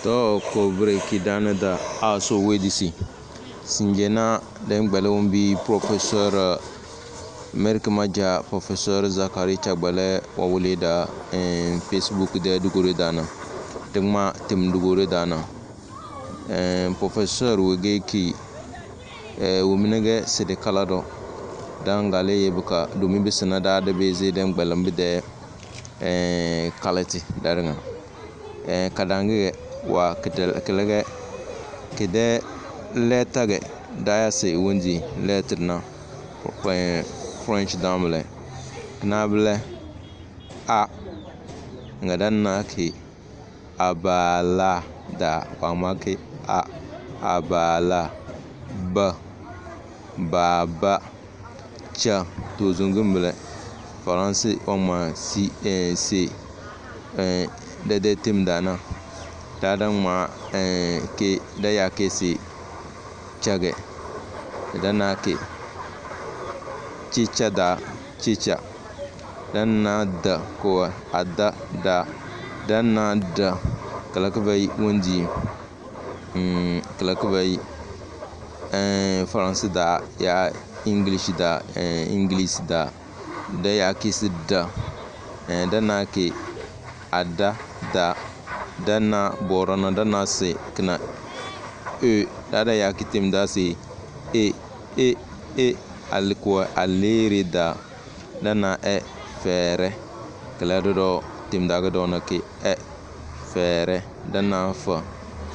to ko breki dana da aso wedisi sinjena den gbale bi professeur Merk Maja professeur Zakari Chagbale wawule da Facebook da dugure dana dingma tim dugure dana professeur wege ki wuminege sede kalado dangale yebuka domin bisana da beze den gbalambi de kalati daringa kadange wa kelege kede letage daya se wundi letter na French damle knable a ngadanna ki abala da kwamake a abala ba baba cha to zungumle faransi oma si c de tim dana dadan ma ke da ya ke si chage dana ke chicha da chicha dana da ko ada da dana da kalakbai wundi kalakbai faransi da ya english da english da ya ke si da dana ke ada da dana borona dana se kna dada ya kitim da se alikuwa aliri da dana fere klado do tim da do na ke fere dana fa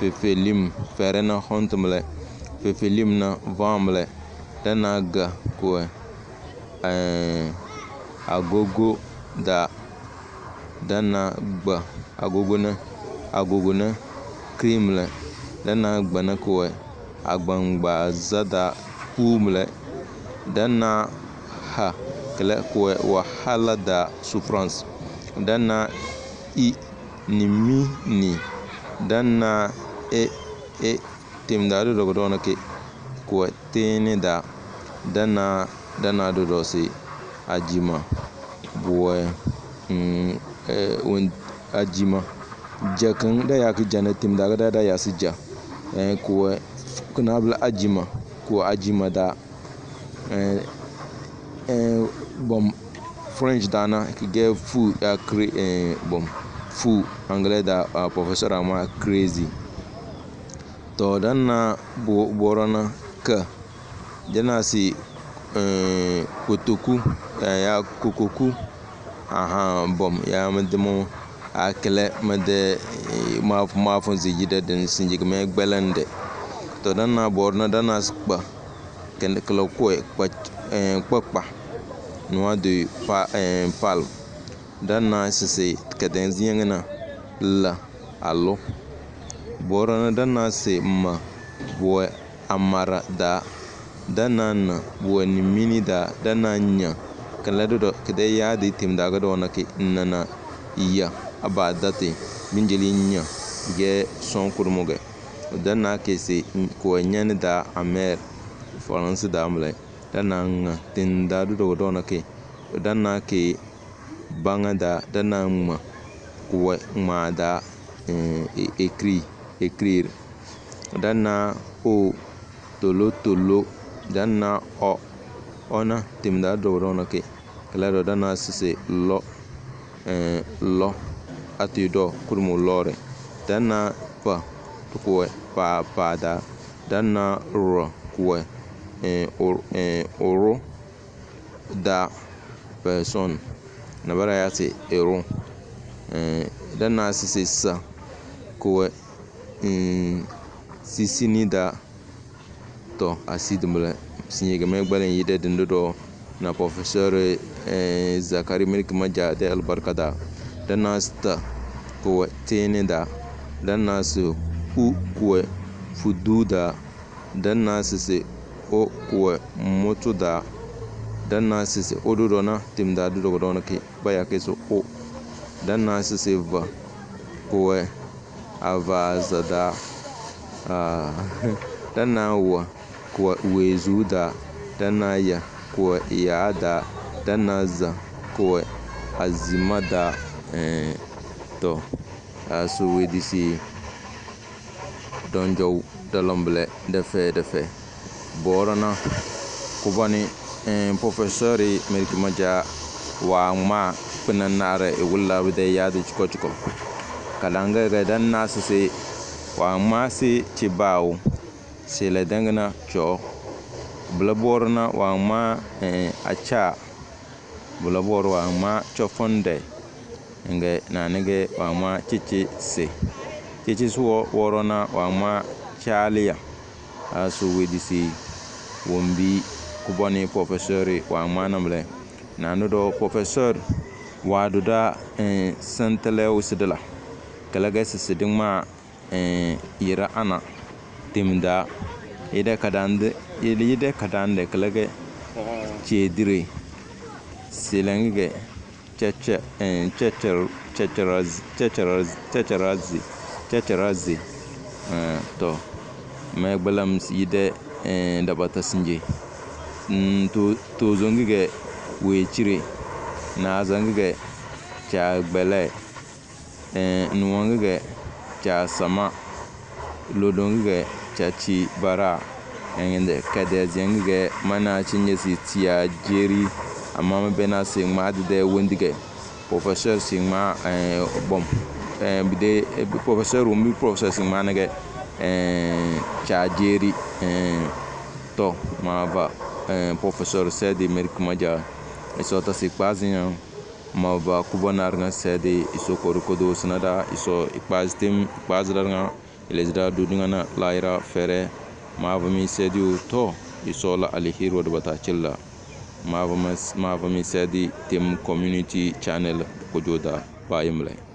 fefelim fere na hontumle fefelim na vamle dana ga ko agogo da dana gba agogo na creamle dana gba na ko agbangba zada kumle dana ha kala ko wahala da souffrance dana ni mi ni dana tim da do do na ke ko tene da dana do se ajima boy ajima jakan da ya ki janatim da ya sija ko kuna bla ajima ko ajima da bom French dana ki get food bom food anglais da professeur ama crazy to dana borona ka jana si kotoku ya kokoku bom ya mademo akele made mafon zigida den sinjig me gbelande to dana borna dana spa ken klo ko kpakpa noa de pal dana se kaden zingana la allo borna dana se ma boy amara da dana na boy ni mini da dana nya kala do kede ya de tim daga do na ke nana iya abadate minjeli nya ge son kurmuge dana ke se ko nyan da amer faransi da amle dana nga tin da do na ke dana ke banga da dana ma ko ma da écrire dana o tolo dana o ona tim da do na ke kala dana se lo atido kurmu lore dana pa ko pa da dana ro ko oro da person na bara ya se ero dana se sa ko sisini da to asidumle sinyega me gbalen yide do na professeur Zakari Merk Maja de albarkada dana sta ko tene da dana su ko fudu da dana se o ko moto da dana se ododo na tim da do na ke baya ke so o dana se va ko ava zada dana wa ko wezu da dana ya ko ya da dana za ko azima da to aso wedisi don jow dalomble defe borona kubani professeur Meriki Maja wa ma penanare e wulla bide yadu chiko kalanga ga dan nasese wa ma se chibawo se le dangana cho blaborna wa ma acha blabor wa ma chofonde nge nanige wa ma chichi se chichi suwo worona wa ma chalia asu wedisi wombi kubani professeur wa ma namle nanu do professeur wadu da santale usidala kalaga sisidin ma ira ana timda ide kadande kalaga chedire silangge chacharazi to megbalam ide dabata sinje to zongige we chire na zangige cha gbele nuwangige cha sama lodongige cha chi bara ngende kade zangige mana chinye si tia jeri amma bena sing ma de wendige professeur sing ma bom bide professeur mi professeur sing ma nage cha jeri to ma va professeur Sedi Meriki Maja iso ta si kpazinya ma va kubonar nga Sedi iso korukodo sanada iso ikpazlar nga ilezda dudunga na laira fere ma va mi Sedi to iso la alihiro de bata chilla ma va mi Sedi tim community channel ko joda bayimle